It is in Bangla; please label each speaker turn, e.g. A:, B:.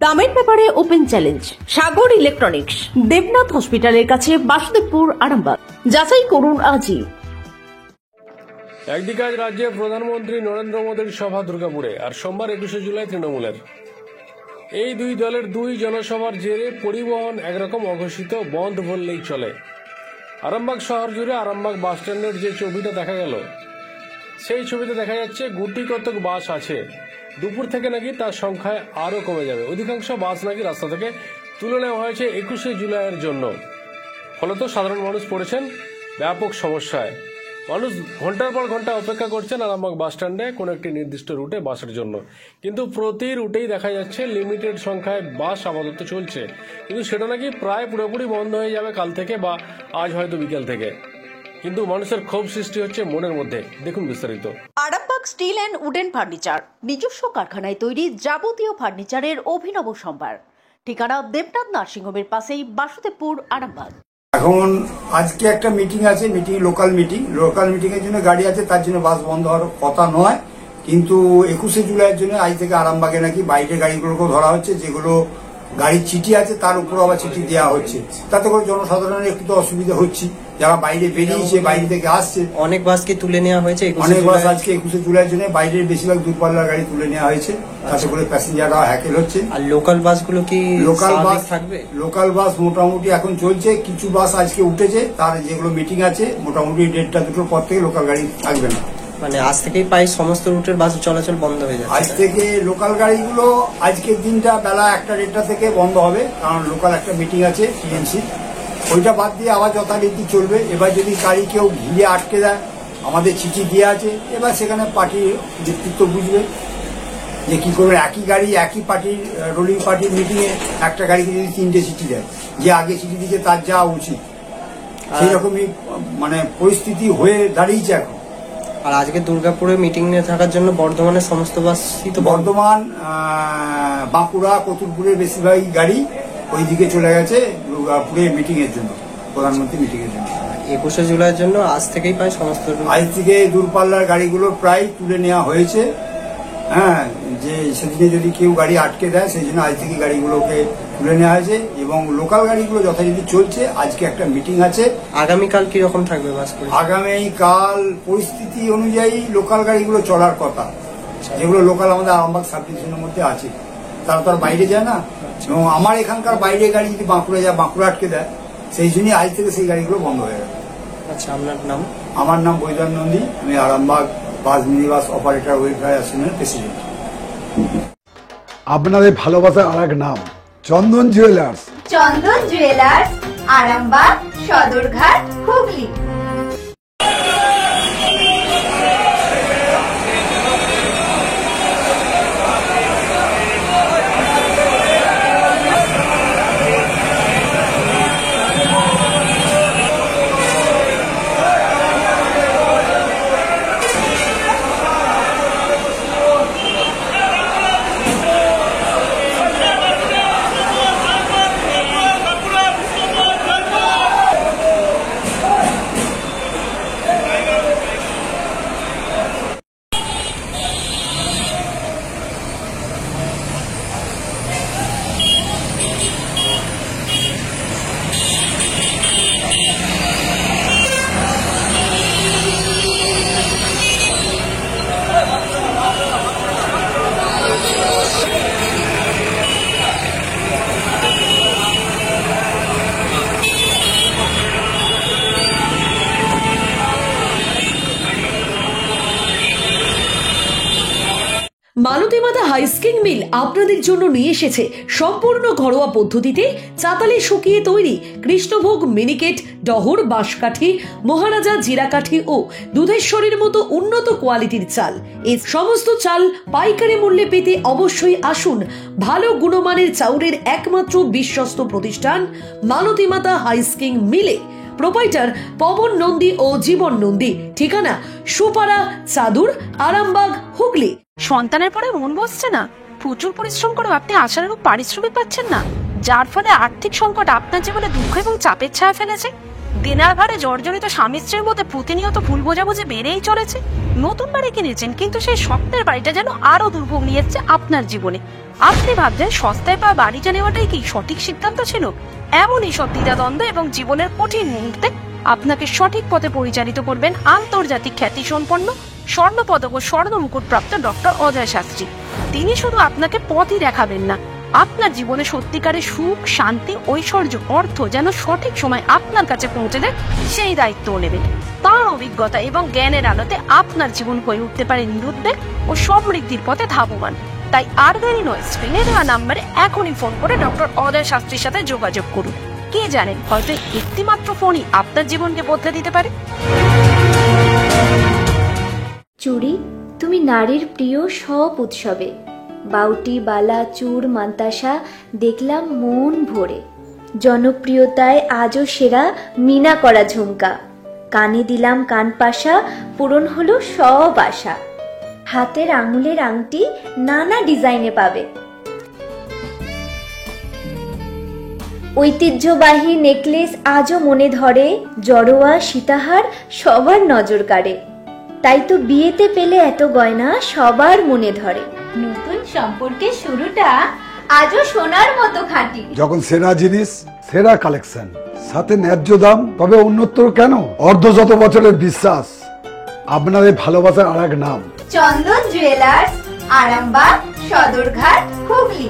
A: দামের ব্যাপারে ওপেন চ্যালেঞ্জ সাগর ইলেকট্রনিক্স, দেবনাথ হসপিটালের কাছে, বাসুদেবপুর, আরামবাগ। যাচাই করুন আজই।
B: একদিকে আজ রাজ্যে প্রধানমন্ত্রী নরেন্দ্র মোদীর সভা দুর্গাপুরে, আর সোমবার 21শে জুলাই তৃণমূলের। এই দুই দলের দুই জনসভার জেরে পরিবহন একরকম অঘোষিত বন্ধ বললেই চলে। আরামবাগ শহর জুড়ে আরামবাগ বাস স্ট্যান্ডের যে ছবিটা দেখা গেল, সেই ছবিতে দেখা যাচ্ছে গুটি কতক বাস আছে। দুপুর থেকে নাকি তার সংখ্যায় আরও কমে যাবে। অধিকাংশ বাস নাকি রাস্তা থেকে তুলে নেওয়া হয়েছে 21শে জুলাইয়ের জন্য। ফলত সাধারণ মানুষ পড়েছেন ব্যাপক সমস্যায়। মানুষ ঘন্টার পর ঘন্টা অপেক্ষা করছেন আরামবাগ বাস স্ট্যান্ডে কোনো একটি নির্দিষ্ট রুটে বাসের জন্য, কিন্তু প্রতি রুটেই দেখা যাচ্ছে লিমিটেড সংখ্যায় বাস আপাতত চলছে, কিন্তু সেটা নাকি প্রায় পুরোপুরি বন্ধ হয়ে যাবে কাল থেকে বা আজ হয়তো বিকেল থেকে। কিন্তু মানুষের ক্ষোভ সৃষ্টি হচ্ছে মনের মধ্যে। দেখুন বিস্তারিত।
A: Arambagh steel and wooden furniture নিজস্ব কারখানায় তৈরি যাবতীয় ফার্নিচারের অভিনব সম্ভার। ঠিকানা দেবনাথ নার্সিংহোমের পাশেই, বাসুদেবপুর, আরামবাগ।
C: এখন আজকে একটা মিটিং আছে, লোকাল মিটিং এর জন্য গাড়ি আছে, তার জন্য বাস বন্ধ হওয়ার কথা নয়, কিন্তু 21শে জুলাইয়ের জন্য আজ থেকে আরামবাগে নাকি বাইরের গাড়িগুলোকেও ধরা হচ্ছে, যেগুলো গাড়ির চিঠি আছে তার উপর আবার চিঠি দেওয়া হচ্ছে। তাতে করে জনসাধারণের একটু তো অসুবিধা হচ্ছে, যারা বাইরে বেরিয়েছে, বাইরে থেকে আসছে।
D: অনেক বাসকে তুলে নেওয়া হয়েছে,
C: অনেক বাস আজকে 21শে জুলাইয়ের জন্য বাইরের বেশিরভাগ দূরপাল্লার গাড়ি তুলে নেওয়া হয়েছে। তাতে করে প্যাসেঞ্জাররা হ্যাকেল হচ্ছে।
D: আর লোকাল বাসগুলো কি
C: লোকাল বাস
D: থাকবে?
C: লোকাল বাস মোটামুটি এখন চলছে, কিছু বাস আজকে উঠেছে, তার যেগুলো মিটিং আছে মোটামুটি 1:30-2টোর পর থেকে লোকাল গাড়ি থাকবে না।
D: মানে আজ থেকেই প্রায় সমস্ত রুটের বাস চলাচল বন্ধ হয়ে যাচ্ছে।
C: আজ থেকে লোকাল গাড়িগুলো আজকের দিনটা বেলা 1টা-1:30 থেকে বন্ধ হবে, কারণ লোকাল একটা মিটিং আছে টিএমসি, ওইটা বাদ দিয়ে আবার যথারীতি চলবে। এবার যদি গাড়ি কেউ ঘিরে আটকে দেয়, আমাদের চিঠি দিয়ে আছে, এবার সেখানে পার্টির নেতৃত্ব বুঝবে যে কি করবে। একই গাড়ি, একই পার্টির রুলিং পার্টির মিটিংয়ে একটা গাড়িকে যদি 3টে চিঠি দেয়, যে আগে চিঠি দিচ্ছে তার যাওয়া উচিত, সেই রকমই মানে পরিস্থিতি হয়ে দাঁড়িয়েছে এখন।
D: আর আজকে দুর্গাপুরে মিটিং নিয়ে থাকার জন্য বর্ধমানের সমস্ত বাসই তো
C: বর্ধমান, বাঁকুড়া, কতুলপুরের বেশিরভাগ গাড়ি ওইদিকে চলে গেছে দুর্গাপুরে মিটিং এর জন্য, প্রধানমন্ত্রী মিটিং এর জন্য।
D: 21শে জুলাইয়ের জন্য আজ থেকেই প্রায় সমস্ত
C: আজ থেকে দূরপাল্লার গাড়িগুলো প্রায় তুলে নেওয়া হয়েছে। হ্যাঁ, যে সেদিনে যদি কেউ গাড়ি আটকে দেয়, সেই জন্য আজ থেকে গাড়িগুলোকে তুলে নেওয়া হয়েছে, এবং লোকাল গাড়িগুলো যথারীতি চলছে। আজকে একটা মিটিং আছে।
D: আগামীকাল কিরকম থাকবে বাস?
C: আগামীকাল পরিস্থিতি অনুযায়ী লোকাল গাড়িগুলো চলার কথা, যেগুলো লোকাল আমাদের আরামবাগ সাব ডিভিশনের মধ্যে আছে, তারা তো আর বাইরে যায় না। এবং আমার এখানকার বাইরে গাড়ি যদি বাঁকুড়া যায়, বাঁকুড়া আটকে দেয়, সেই জন্যই আজ থেকে সেই গাড়িগুলো বন্ধ হয়ে গেল।
D: আচ্ছা, আপনার নাম?
C: আমার নাম বৈদান নন্দী, আমি Arambagh bus minibus operator welfare অ্যাসোসিয়েশনের প্রেসিডেন্ট।
E: আপনাদের ভালোবাসার আর এক নাম চন্দন জুয়েলার্স।
F: চন্দন জুয়েলার্স, আরামবাগ, সদরঘাট, হুগলি।
G: মালতী মাতা হাইস্কিং মিল আপনাদের জন্য নিয়ে এসেছে সম্পূর্ণ ঘরোয়া পদ্ধতিতে চাতালে শুকিয়ে তৈরি কৃষ্ণভোগ মিনিকেট, ডহর, বাঁশকাঠি, মহারাজা, জিরাকাঠি ও দুধেশ্বরীর মতো উন্নত কোয়ালিটির চাল। এই সমস্ত চাল পাইকারি মূল্যে পেতে অবশ্যই আসুন ভালো গুণমানের চাউলের একমাত্র বিশ্বস্ত প্রতিষ্ঠান মালতী মাতা হাইস্কিং মিলে। প্রোপাইটার পবন নন্দী ও জীবন নন্দী। ঠিকানা সুপারা, চাদুর, আরামবাগ, হুগলি।
H: সন্তানের পরে মন বসছে না, প্রচুর পরিশ্রম করেও আপনি আশানুরূপ পারিশ্রমিক পাচ্ছেন না, যার ফলে আর্থিক সংকট আপনার জীবনে দুঃখ এবং চাপের ছায়া ফেলেছে। দেনার ভারে জর্জরিত স্বামী স্ত্রীর মধ্যে প্রতিনিয়ত ভুল বোঝাবুঝি বেড়েই চলেছে। নতুন বাড়ি কিনেছেন, কিন্তু সেই স্বপ্নের বাড়িটা যেন আরো দুর্ভোগ নিয়ে এসছে আপনার জীবনে। আপনি ভাবছেন সস্তায় পাওয়া বাড়িটা নেওয়াটাই কি সঠিক সিদ্ধান্ত ছিল? এমনই সব দ্বিধাদ্বন্দ্ব এবং জীবনের কঠিন মুহূর্তে আপনাকে সঠিক পথে পরিচালিত করবেন আন্তর্জাতিক খ্যাতিসম্পন্ন স্বর্ণপদক ও স্বর্ণ মুকুটপ্রাপ্ত ডক্টর অজয় শাস্ত্রী। তিনি শুধু আপনাকে পথই দেখাবেন না, আপনার জীবনে সত্যিকারের সুখ, শান্তি, ঐশ্বর্য, অর্থ যেন সঠিক সময় আপনার কাছে পৌঁছে দেয় সেই দায়িত্বও নেবেন। তার অভিজ্ঞতা এবং জ্ঞানের আলোতে আপনার জীবন হয়ে উঠতে পারে নিরুদ্বেগ ও সমৃদ্ধির পথে ধাবমান। তাই আর দেরি নয়, স্ক্রিনে দেওয়া নাম্বারে এখনই ফোন করে ডক্টর অজয় শাস্ত্রীর সাথে যোগাযোগ করুন। কে জানেন, হয়তো একটি মাত্র ফোনই আপনার জীবনকে বদলে দিতে পারে।
I: চুড়ি, তুমি নারীর প্রিয় সব উৎসবে। বাউটি, বালা, চূড়, মান্তাসা দেখলাম মন ভরে। জনপ্রিয়তায় আজও সেরা মিনা করা ঝুমকা। কানে দিলাম কানপাশা, পূরণ হলো সব আশা। হাতের আঙুলের আংটি নানা ডিজাইনে পাবে। ঐতিহ্যবাহী নেকলেস আজও মনে ধরে। জড়োয়া, সীতাহার সবার নজর কাড়ে। তাই তো বিয়েতে পেলে এত গয়না সবার মনে ধরে।
F: নতুন সম্পর্কের শুরুটা আজও সোনার মতো খাঁটি।
E: যখন সেরা জিনিস, সেরা কালেকশন, সাথে ন্যায্য দাম, তবে উন্নতর কেন? অর্ধশত বছরের বিশ্বাস, আপনাদের ভালোবাসার আর এক নাম।
F: চন্দন জুয়েলার্স, আরামবাগ, সদরঘাট, হুগলি।